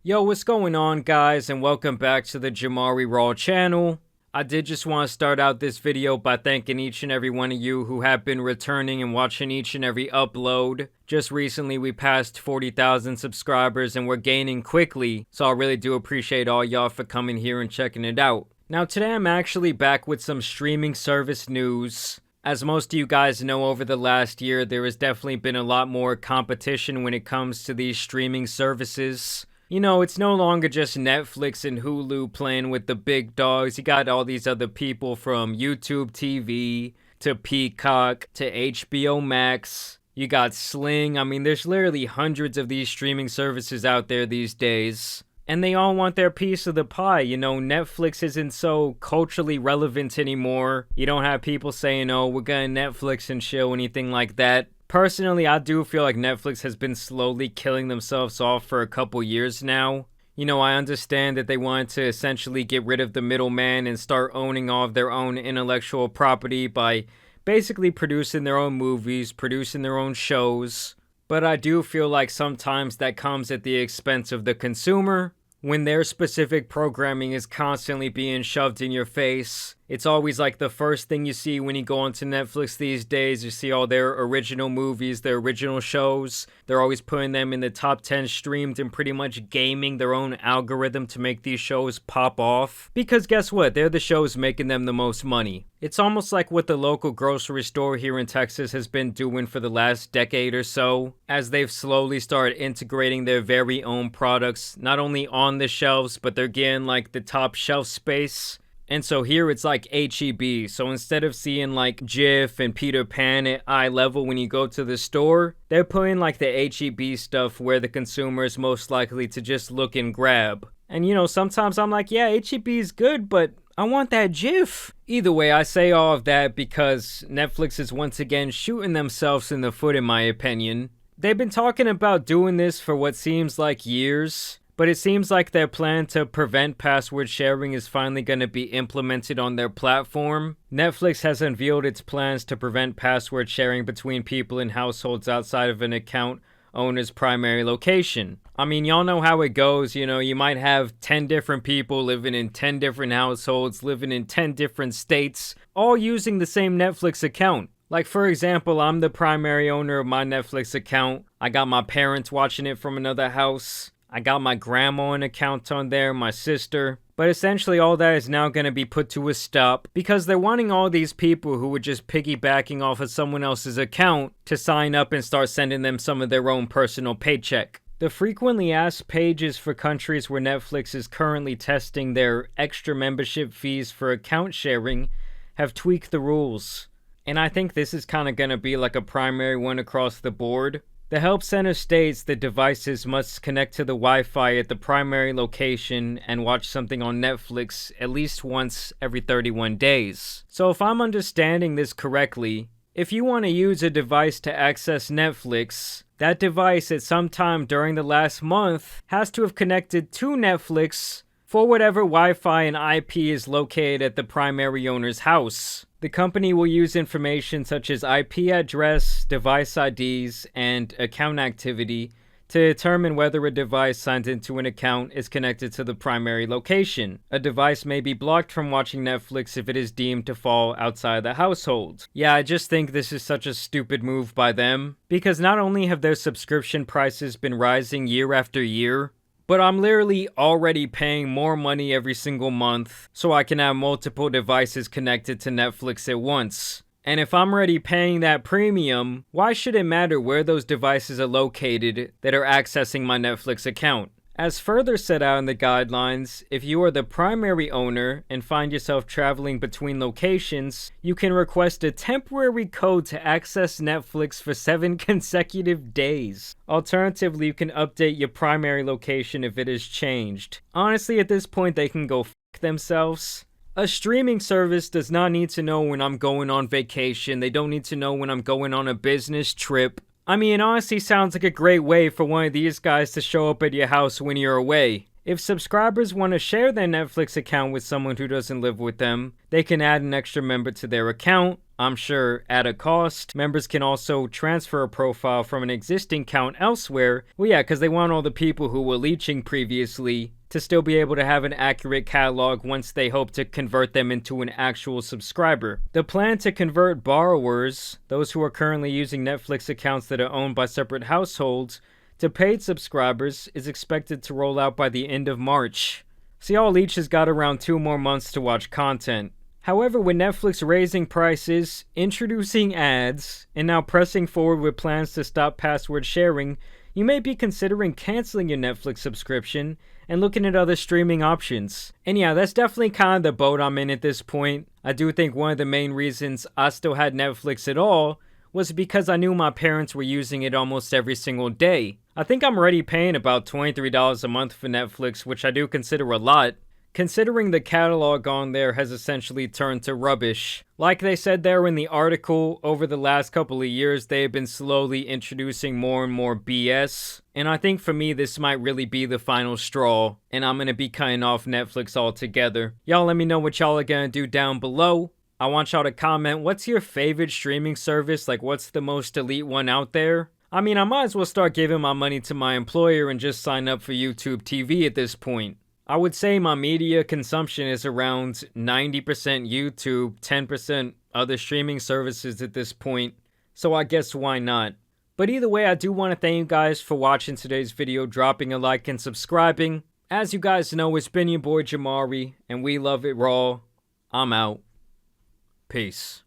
Yo, what's going on, guys, and welcome back to the Jamari Raw channel. I did just want to start out this video by thanking each and every one of you who have been returning and watching each and every upload. Just recently, we passed 40,000 subscribers and we're gaining quickly, so I really do appreciate all y'all for coming here and checking it out. Now, today I'm actually back with some streaming service news. As most of you guys know, over the last year, there has definitely been a lot more competition when it comes to these streaming services. You know, it's no longer just Netflix and Hulu playing with the big dogs. You got all these other people from YouTube TV to Peacock to HBO Max. You got Sling. I mean, there's literally hundreds of these streaming services out there these days. And they all want their piece of the pie. You know, Netflix isn't so culturally relevant anymore. You don't have people saying, oh, we're gonna Netflix and chill, anything like that. Personally, I do feel like Netflix has been slowly killing themselves off for a couple years now. You know, I understand that they wanted to essentially get rid of the middleman and start owning all of their own intellectual property by basically producing their own movies, producing their own shows. But I do feel like sometimes that comes at the expense of the consumer. When their specific programming is constantly being shoved in your face, it's always like the first thing you see when you go onto Netflix these days. You see all their original movies, their original shows. They're always putting them in the top 10 streamed and pretty much gaming their own algorithm to make these shows pop off. Because guess what? They're the shows making them the most money. It's almost like what the local grocery store here in Texas has been doing for the last decade or so, as they've slowly started integrating their very own products, not only on the shelves, but they're getting like the top shelf space. And so here it's like HEB. So instead of seeing like Jif and Peter Pan at eye level when you go to the store, they're putting like the HEB stuff where the consumer is most likely to just look and grab. And you know, sometimes I'm like, yeah, HEB is good, but I want that Jif. Either way, I say all of that because Netflix is once again shooting themselves in the foot, in my opinion. They've been talking about doing this for what seems like years. But it seems like their plan to prevent password sharing is finally going to be implemented on their platform. Netflix has unveiled its plans to prevent password sharing between people in households outside of an account owner's primary location. I mean, y'all know how it goes. You know, you might have 10 different people living in 10 different households, living in 10 different states, all using the same Netflix account. Like, for example, I'm the primary owner of my Netflix account. I got my parents watching it from another house. I got my grandma an account on there, my sister. But essentially all that is now going to be put to a stop because they're wanting all these people who were just piggybacking off of someone else's account to sign up and start sending them some of their own personal paycheck. The frequently asked pages for countries where Netflix is currently testing their extra membership fees for account sharing have tweaked the rules. And I think this is kind of going to be like a primary one across the board. The Help Center states that devices must connect to the Wi-Fi at the primary location and watch something on Netflix at least once every 31 days. So if I'm understanding this correctly, if you want to use a device to access Netflix, that device at some time during the last month has to have connected to Netflix for whatever Wi-Fi and IP is located at the primary owner's house. The company will use information such as IP address, device IDs, and account activity to determine whether a device signed into an account is connected to the primary location. A device may be blocked from watching Netflix if it is deemed to fall outside the household. Yeah, I just think this is such a stupid move by them, because not only have their subscription prices been rising year after year, but I'm literally already paying more money every single month so I can have multiple devices connected to Netflix at once. And if I'm already paying that premium, why should it matter where those devices are located that are accessing my Netflix account? As further set out in the guidelines, if you are the primary owner and find yourself traveling between locations, you can request a temporary code to access Netflix for 7 consecutive days. Alternatively, you can update your primary location if it has changed. Honestly, at this point, they can go f*** themselves. A streaming service does not need to know when I'm going on vacation. They don't need to know when I'm going on a business trip. I mean, it honestly sounds like a great way for one of these guys to show up at your house when you're away. If subscribers want to share their Netflix account with someone who doesn't live with them, they can add an extra member to their account, I'm sure at a cost. Members can also transfer a profile from an existing account elsewhere. Well, yeah, because they want all the people who were leeching previously to still be able to have an accurate catalog once they hope to convert them into an actual subscriber. The plan to convert borrowers, those who are currently using Netflix accounts that are owned by separate households, to paid subscribers is expected to roll out by the end of March. See, all leeches got around 2 more months to watch content. However, with Netflix raising prices, introducing ads, and now pressing forward with plans to stop password sharing, you may be considering canceling your Netflix subscription and looking at other streaming options. And yeah, that's definitely kind of the boat I'm in at this point. I do think one of the main reasons I still had Netflix at all was because I knew my parents were using it almost every single day. I think I'm already paying about $23 a month for Netflix, which I do consider a lot, considering the catalog on there has essentially turned to rubbish. Like they said there in the article, over the last couple of years, they have been slowly introducing more and more BS. And I think for me, this might really be the final straw, and I'm gonna be cutting off Netflix altogether. Y'all let me know what y'all are gonna do down below. I want y'all to comment, what's your favorite streaming service? Like, what's the most elite one out there? I mean, I might as well start giving my money to my employer and just sign up for YouTube TV at this point. I would say my media consumption is around 90% YouTube, 10% other streaming services at this point, so I guess why not? But either way, I do want to thank you guys for watching today's video, dropping a like and subscribing. As you guys know, it's been your boy Jamari, and we love it raw. I'm out. Peace.